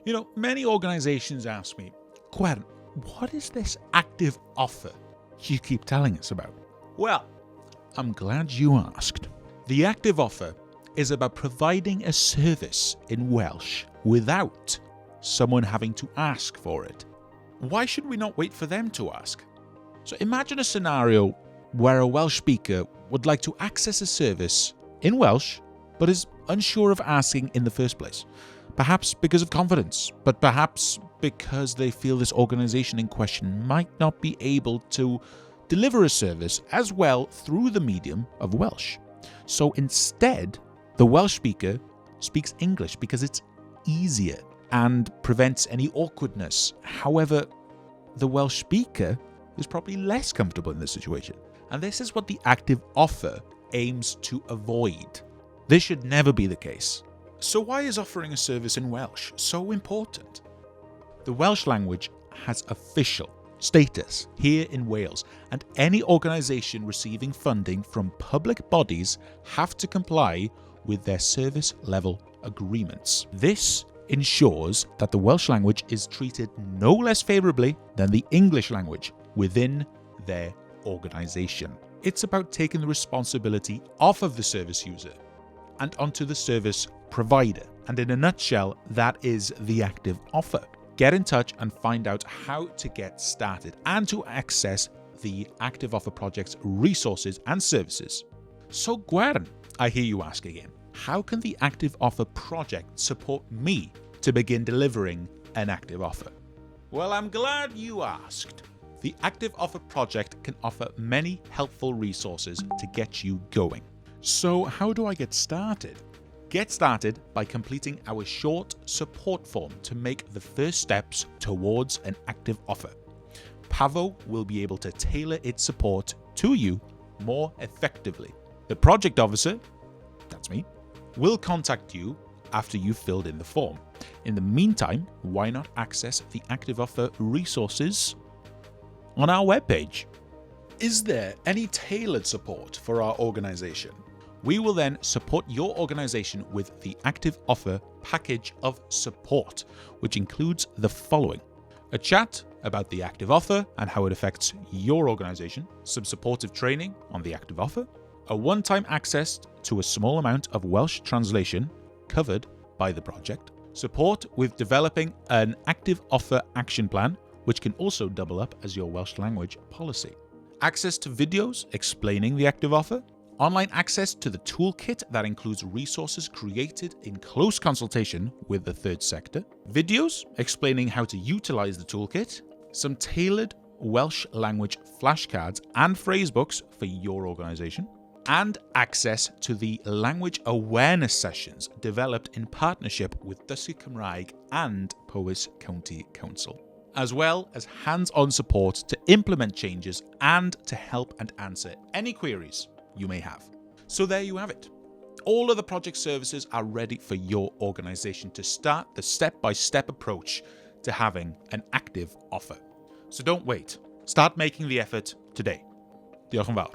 You know, many organizations ask me, Gwen, what is this active offer you keep telling us about? Well, I'm glad you asked. The active offer is about providing a service in Welsh without someone having to ask for it. Why should we not wait for them to ask? So imagine a scenario where a Welsh speaker would like to access a service in Welsh but is unsure of asking in the first place. Perhaps because of confidence, but perhaps because they feel this organization in question might not be able to deliver a service as well through the medium of Welsh. So instead, the Welsh speaker speaks English because it's easier and prevents any awkwardness. However, the Welsh speaker is probably less comfortable in this situation. And this is what the active offer aims to avoid. This should never be the case. So why is offering a service in Welsh so important? The Welsh language has official status here in Wales, and any organisation receiving funding from public bodies have to comply with their service level agreements. This ensures that the Welsh language is treated no less favourably than the English language within their organisation. It's about taking the responsibility off of the service user and onto the service provider. And in a nutshell, that is the active offer. Get in touch and find out how to get started and to access the active offer project's resources and services. So Gwern, I hear you ask again, how can the active offer project support me to begin delivering an active offer? Well, I'm glad you asked. The active offer project can offer many helpful resources to get you going. So how do I get started? Get started by completing our short support form to make the first steps towards an active offer. Pavo will be able to tailor its support to you more effectively. The project officer, that's me, will contact you after you've filled in the form. In the meantime, why not access the active offer resources on our webpage? Is there any tailored support for our organization? We will then support your organization with the active offer package of support, which includes the following: a chat about the active offer and how it affects your organization, some supportive training on the active offer, a one-time access to a small amount of Welsh translation covered by the project, support with developing an active offer action plan, which can also double up as your Welsh language policy, access to videos explaining the active offer, online access to the toolkit that includes resources created in close consultation with the third sector, videos explaining how to utilize the toolkit, some tailored Welsh language flashcards and phrasebooks for your organization, and access to the language awareness sessions developed in partnership with Dysgu Cymraeg and Powys County Council, as well as hands-on support to implement changes and to help and answer any queries you may have. So there you have it. All of the project services are ready for your organization to start the step-by-step approach to having an active offer. So don't wait. Start making the effort today. Diolch yn fawr.